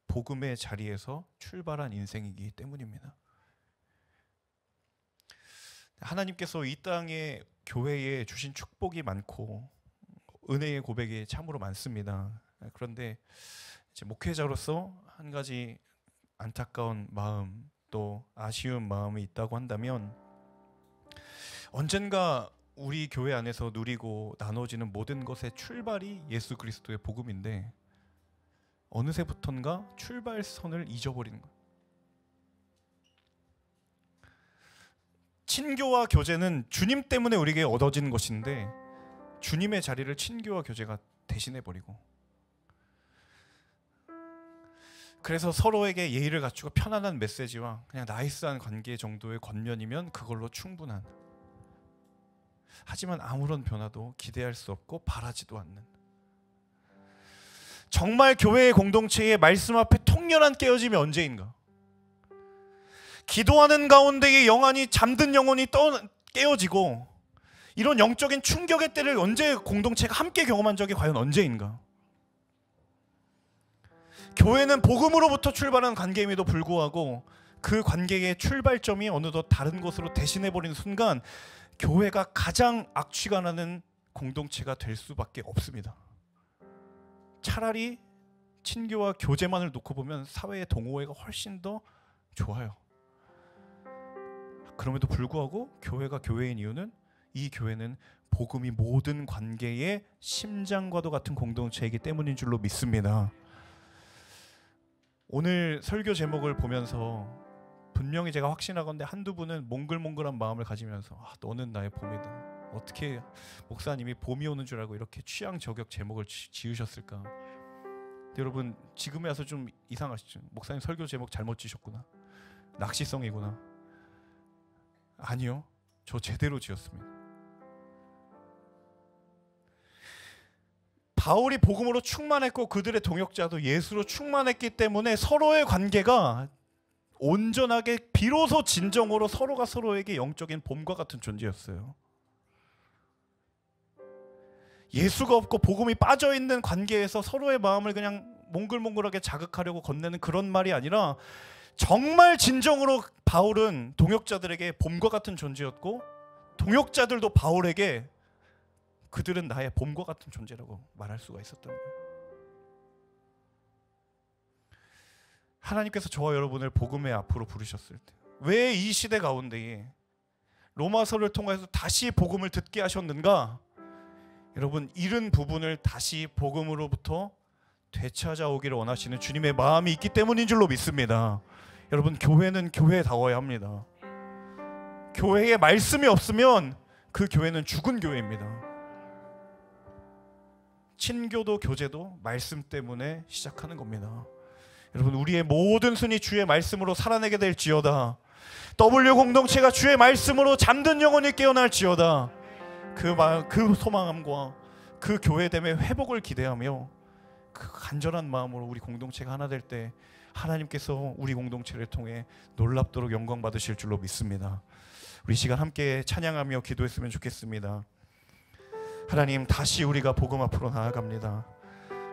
복음의 자리에서 출발한 인생이기 때문입니다. 하나님께서 이 땅에 교회에 주신 축복이 많고 은혜의 고백이 참으로 많습니다. 그런데 이제 목회자로서 한 가지 안타까운 마음, 또 아쉬운 마음이 있다고 한다면, 언젠가 우리 교회 안에서 누리고 나눠지는 모든 것의 출발이 예수 그리스도의 복음인데 어느새부턴가 출발선을 잊어버리는 거예요. 친교와 교제는 주님 때문에 우리에게 얻어진 것인데 주님의 자리를 친교와 교제가 대신해버리고, 그래서 서로에게 예의를 갖추고 편안한 메시지와 그냥 나이스한 관계 정도의 권면이면 그걸로 충분한, 하지만 아무런 변화도 기대할 수 없고 바라지도 않는, 정말 교회의 공동체의 말씀 앞에 통렬한 깨어짐이 언제인가? 기도하는 가운데에 영안이 잠든 영혼이 깨어지고, 이런 영적인 충격의 때를 언제 공동체가 함께 경험한 적이 과연 언제인가? 교회는 복음으로부터 출발한 관계임에도 불구하고 그 관계의 출발점이 어느덧 다른 곳으로 대신해버리는 순간 교회가 가장 악취가 나는 공동체가 될 수밖에 없습니다. 차라리 친교와 교제만을 놓고 보면 사회의 동호회가 훨씬 더 좋아요. 그럼에도 불구하고 교회가 교회인 이유는 이 교회는 복음이 모든 관계의 심장과도 같은 공동체이기 때문인 줄로 믿습니다. 오늘 설교 제목을 보면서 분명히 제가 확신하건대 한두 분은 몽글몽글한 마음을 가지면서 너는 나의 봄이다. 어떻게 목사님이 봄이 오는 줄 알고 이렇게 취향 저격 제목을 지으셨을까? 여러분, 지금에 와서 좀 이상하시죠? 목사님 설교 제목 잘못 지으셨구나. 낚시성이구나. 아니요, 저 제대로 지었습니다. 바울이 복음으로 충만했고 그들의 동역자도 예수로 충만했기 때문에 서로의 관계가 온전하게, 비로소 진정으로 서로가 서로에게 영적인 봄과 같은 존재였어요. 예수가 없고 복음이 빠져있는 관계에서 서로의 마음을 그냥 몽글몽글하게 자극하려고 건네는 그런 말이 아니라, 정말 진정으로 바울은 동역자들에게 봄과 같은 존재였고 동역자들도 바울에게 그들은 나의 봄과 같은 존재라고 말할 수가 있었던 거예요. 하나님께서 저와 여러분을 복음의 앞으로 부르셨을 때 왜 이 시대 가운데에 로마서를 통해서 다시 복음을 듣게 하셨는가? 여러분, 잃은 부분을 다시 복음으로부터 되찾아오기를 원하시는 주님의 마음이 있기 때문인 줄로 믿습니다. 여러분, 교회는 교회다워야 합니다. 교회에 말씀이 없으면 그 교회는 죽은 교회입니다. 친교도 교제도 말씀 때문에 시작하는 겁니다. 여러분, 우리의 모든 순이 주의 말씀으로 살아내게 될지어다. W 공동체가 주의 말씀으로 잠든 영혼이 깨어날지어다. 그 소망함과 그 교회됨의 회복을 기대하며 그 간절한 마음으로 우리 공동체가 하나 될 때 하나님께서 우리 공동체를 통해 놀랍도록 영광 받으실 줄로 믿습니다. 우리 시간 함께 찬양하며 기도했으면 좋겠습니다. 하나님, 다시 우리가 복음 앞으로 나아갑니다.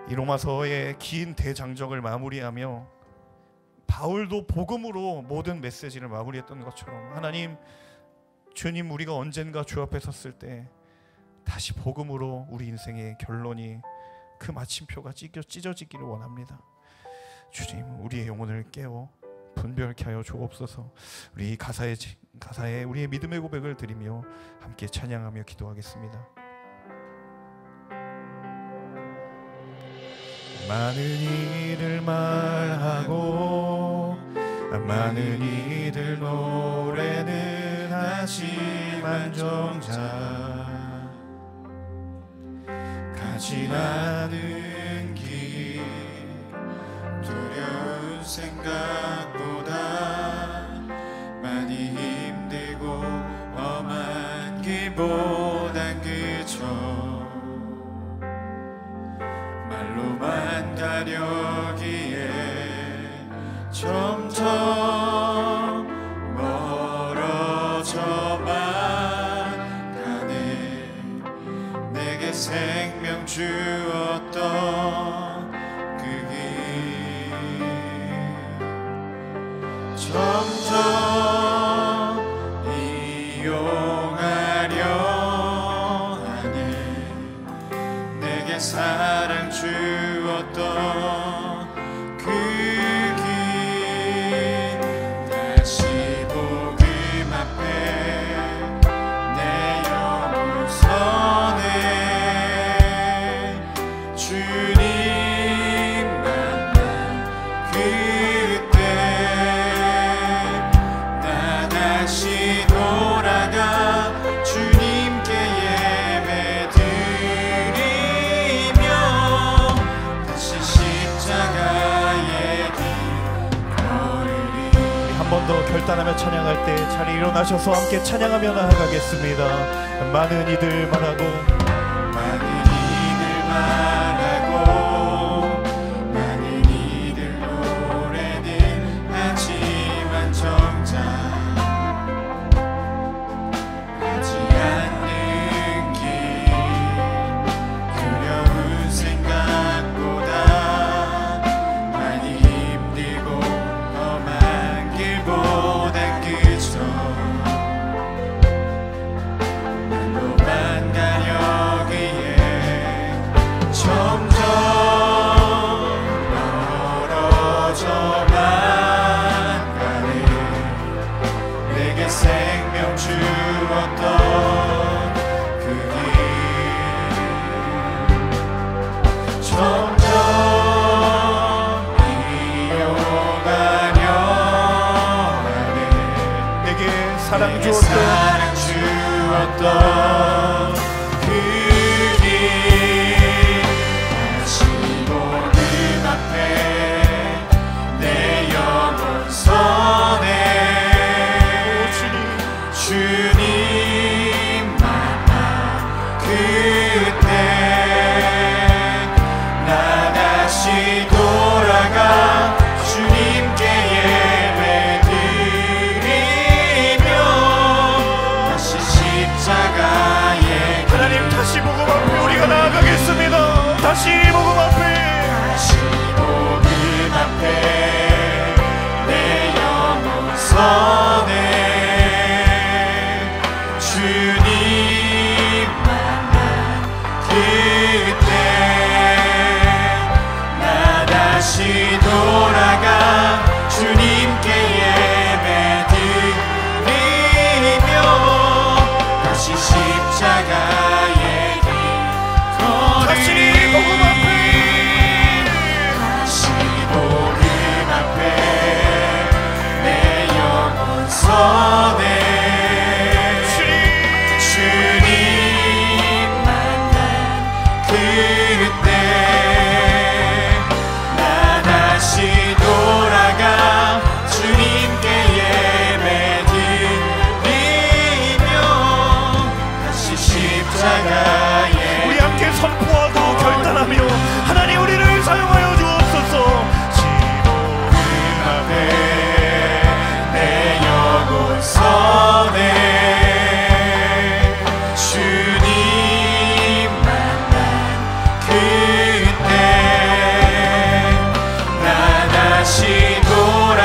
이 로마서의 긴 대장정을 마무리하며 바울도 복음으로 모든 메시지를 마무리했던 것처럼 하나님, 주님, 우리가 언젠가 주 앞에 섰을 때 다시 복음으로 우리 인생의 결론이, 그 마침표가 찢어지기를 원합니다. 주님, 우리의 영혼을 깨워 분별케 하여 주옵소서. 우리 가사에 우리의 믿음의 고백을 드리며 함께 찬양하며 기도하겠습니다. 많은 이들 말하고 많은 이들 노래는 하지만 정작 가지 않은 길, 두려운 생각보다 많이 힘들고 험한 길보단 그저 말로만 가려기에 점점 멀어져만 가네. 내게 생명 주었던 그 길 점점 이용하려 하네. 내게 사랑 주었던 그 길 다시 복음 앞에 내 영혼 서네. 주님 만난 그때 나 다시 돌아가 주님께 예배드리며 다시 십자가의 길 걸으리. 한 번 더 결단하며 찬양할 때 자리 일어나셔서 함께 찬양하며 나아가겠습니다. 많은 이들 말하고 많은 이들 말하고 많은 이들 노래는 하지만 정작 가지 않는 길, 두려운 생각보다 많이 힘들고 험한 길보단 그저 말로만 가려기에 점점 멀어져만 가네. 내게 생명 주었던 그 길 점점 이용하려 하네. 내게 사랑 주었던 그 길 다시 복음 앞에 내 영혼 서네. 주님 만나 그때 나 다시 돌아가 주님께 예배드리며 다시 십자가의 길. 하나님, 다시 복음 앞에 우리가 나아가겠습니다. 다시 복음 앞에 내 영혼 서네. 주님 만난 그때 나 다시 돌아가 주님께 예배드리며 다시 십자가의 길 다시 복음 앞에 내 영혼 서네. 주님 만난 그때 나 다시 돌아가 주님께 예배드리며 다시 십자가에 우리 함께 선포하고 결단하며 하나님, 우리를 사용하여 주옵소서. 지복음 앞에 내 영혼 서네. 주님 만난 그때 나 다시 돌아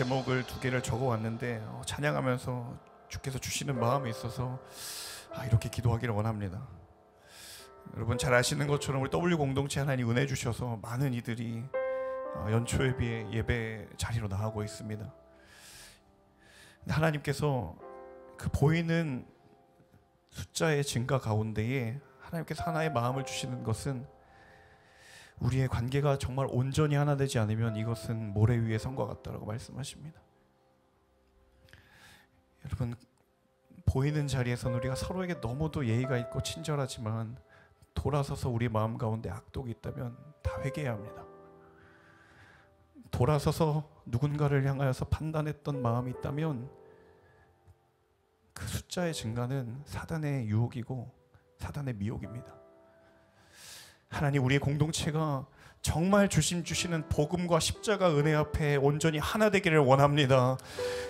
제목을 2개를 적어왔는데 찬양하면서 주께서 주시는 마음이 있어서 이렇게 기도하기를 원합니다. 여러분 잘 아시는 것처럼 우리 W 공동체 하나님 은혜 주셔서 많은 이들이 연초에 비해 예배 자리로 나가고 있습니다. 하나님께서 그 보이는 숫자의 증가 가운데에 하나님께서 하나의 마음을 주시는 것은 우리의 관계가 정말 온전히 하나 되지 않으면 이것은 모래 위의 성과 같다라고 말씀하십니다. 여러분 보이는 자리에서는 우리가 서로에게 너무도 예의가 있고 친절하지만 돌아서서 우리 마음 가운데 악독이 있다면 다 회개해야 합니다. 돌아서서 누군가를 향하여서 판단했던 마음이 있다면 그 숫자의 증가는 사단의 유혹이고 사단의 미혹입니다. 하나님 우리의 공동체가 정말 주시는 복음과 십자가 은혜 앞에 온전히 하나 되기를 원합니다.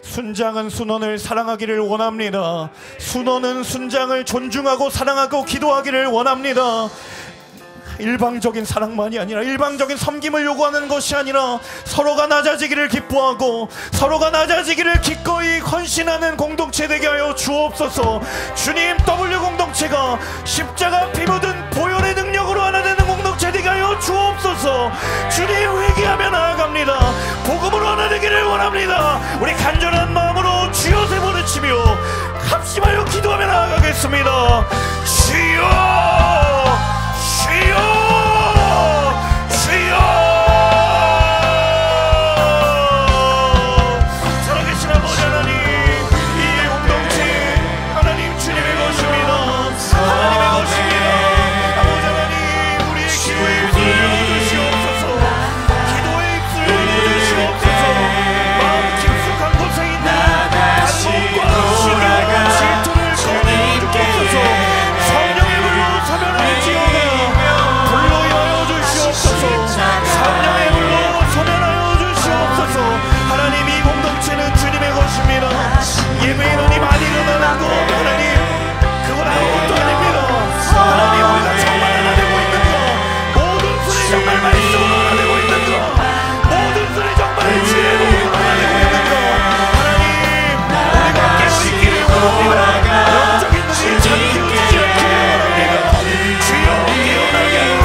순장은 순원을 사랑하기를 원합니다. 순원은 순장을 존중하고 사랑하고 기도하기를 원합니다. 일방적인 사랑만이 아니라 일방적인 섬김을 요구하는 것이 아니라 서로가 낮아지기를 기뻐하고 서로가 낮아지기를 기꺼이 헌신하는 공동체 되게 하여 주옵소서. 주님 W 공동체가 십자가 피 묻은 보혈의 능력으로 하나 되는 공동체 되게 하여 주옵소서. 주님 회개하며 나아갑니다. 복음으로 하나 되기를 원합니다. 우리 간절한 마음으로 주여 세 번 외치며 합심하여 기도하며 나아가겠습니다. 주여 주여 주여. 살아계신 아버지 하나님 이 공동체 하나님 주님의 것입니다. 하나님의 것입니다. 아버지 하나님 우리의 기도에 입술을 열어주시옵소서. 기도의 입술을 열어주시옵소서. 마음 깊숙한 곳에 있는 반목과 시기와 질투를 꺼내주옵소서. 성령의 불로 사면할지어다. 성령의 불로 소멸하여 주시옵소서. 하나님 이 공동체는 주님의 것입니다. 예배 인원이 많이 일어나는 것 하나님 그건 아무것도 아닙니다. 하나님 우리가 정말 하나 되고 있는 것, 모든 소리 정말 말씀으로 하나 되고 있는 것, 모든 소리 정말 지혜로 하나 되고 있는 것, 하나님 우리가 깨어있기를 원합니다. 영적인 눈이 잠기우지 않기를 원합니다. 주여 깨어나게 하여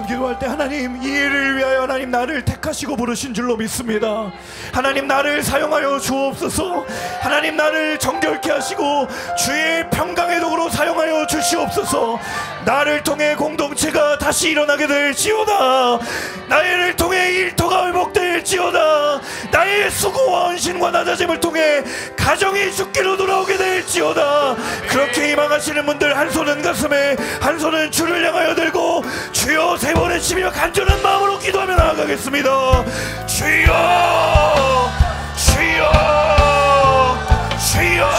기도할 때 하나님 이 일을 위하여 하나님 나를 택하시고 부르신 줄로 믿습니다. 하나님 나를 사용하여 주옵소서. 하나님 나를 정결케 하시고 주의 평강의 도구로 사용하여 주시옵소서. 나를 통해 공동체가 다시 일어나게 될지어다. 나를 통해 일터가 회복될지어다. 나의 수고와 헌신과 낮아짐을 통해 가정이 죽기로 돌아오게 될지어다. 그렇게 희망하시는 분들 한 손은 가슴에 한 손은 주를 향하여 들고 주여 세 번 외치며 간절한 마음으로 기도하며 나아가겠습니다. 주여 주여 주여.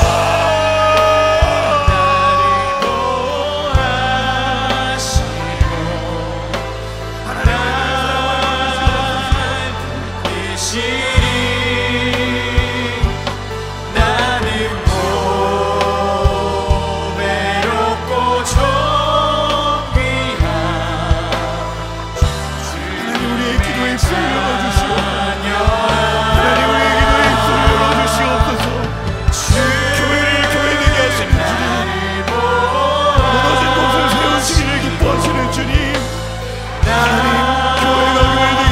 우리의 기도에 입술을 열어주시오. 하나님 우리의 기도에 입술을 열어주시옵소서. 교회를 교회되게 하시는 주님, 무너진 곳을 세우시기를 기뻐하시는 주님, 하나님 교회가 교회되게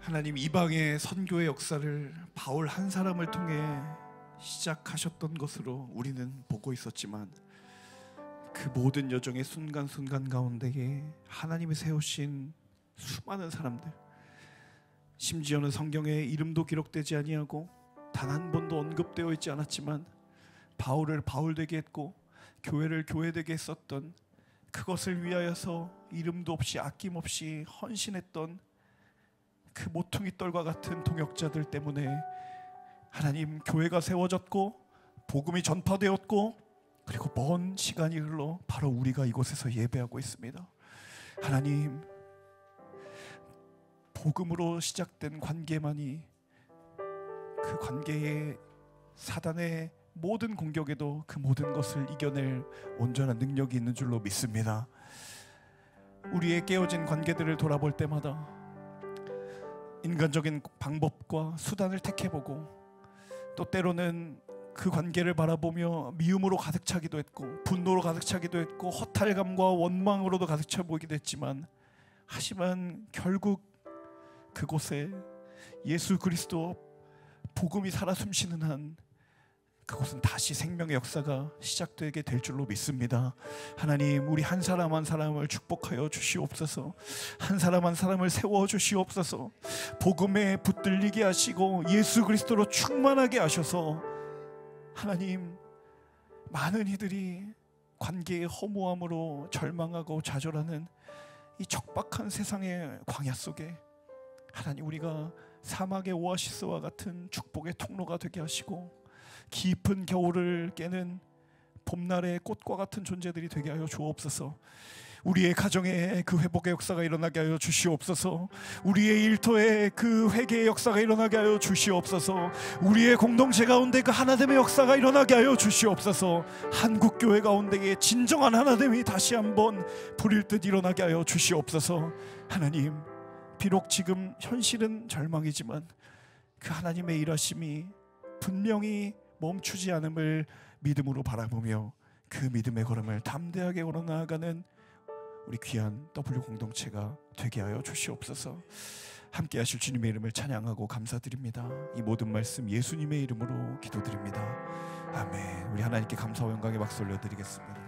하나님 이방의 선교의 역사를 바울 한 사람을 통해 시작하셨던 것으로 우리는 보고 있었지만 그 모든 여정의 순간순간 가운데에 하나님이 세우신 수많은 사람들, 심지어는 성경에 이름도 기록되지 아니하고 단 한 번도 언급되어 있지 않았지만 바울을 바울되게 했고 교회를 교회되게 했었던, 그것을 위하여서 이름도 없이 아낌없이 헌신했던 그 모퉁이 떨과 같은 동역자들 때문에 하나님 교회가 세워졌고 복음이 전파되었고, 그리고 먼 시간이 흘러 바로 우리가 이곳에서 예배하고 있습니다. 하나님, 복음으로 시작된 관계만이 그 관계에 사단의 모든 공격에도 그 모든 것을 이겨낼 온전한 능력이 있는 줄로 믿습니다. 우리의 깨어진 관계들을 돌아볼 때마다 인간적인 방법과 수단을 택해보고, 또 때로는 그 관계를 바라보며 미움으로 가득 차기도 했고 분노로 가득 차기도 했고 허탈감과 원망으로도 가득 차 보이기도 했지만, 하지만 결국 그곳에 예수 그리스도 복음이 살아 숨쉬는 한 그것은 다시 생명의 역사가 시작되게 될 줄로 믿습니다. 하나님, 우리 한 사람 한 사람을 축복하여 주시옵소서. 한 사람 한 사람을 세워 주시옵소서. 복음에 붙들리게 하시고 예수 그리스도로 충만하게 하셔서 하나님, 많은 이들이 관계의 허무함으로 절망하고 좌절하는 이 척박한 세상의 광야 속에 하나님, 우리가 사막의 오아시스와 같은 축복의 통로가 되게 하시고 깊은 겨울을 깨는 봄날의 꽃과 같은 존재들이 되게 하여 주옵소서. 우리의 가정에 그 회복의 역사가 일어나게 하여 주시옵소서. 우리의 일터에 그 회개의 역사가 일어나게 하여 주시옵소서. 우리의 공동체 가운데 그 하나됨의 역사가 일어나게 하여 주시옵소서. 한국교회 가운데에 진정한 하나됨이 다시 한번 불일 듯 일어나게 하여 주시옵소서. 하나님, 비록 지금 현실은 절망이지만 그 하나님의 일하심이 분명히 멈추지 않음을 믿음으로 바라보며 그 믿음의 걸음을 담대하게 걸어나가는 우리 귀한 W 공동체가 되게 하여 주시옵소서. 함께 하실 주님의 이름을 찬양하고 감사드립니다. 이 모든 말씀 예수님의 이름으로 기도드립니다. 아멘. 우리 하나님께 감사와 영광의 박수 올려드리겠습니다.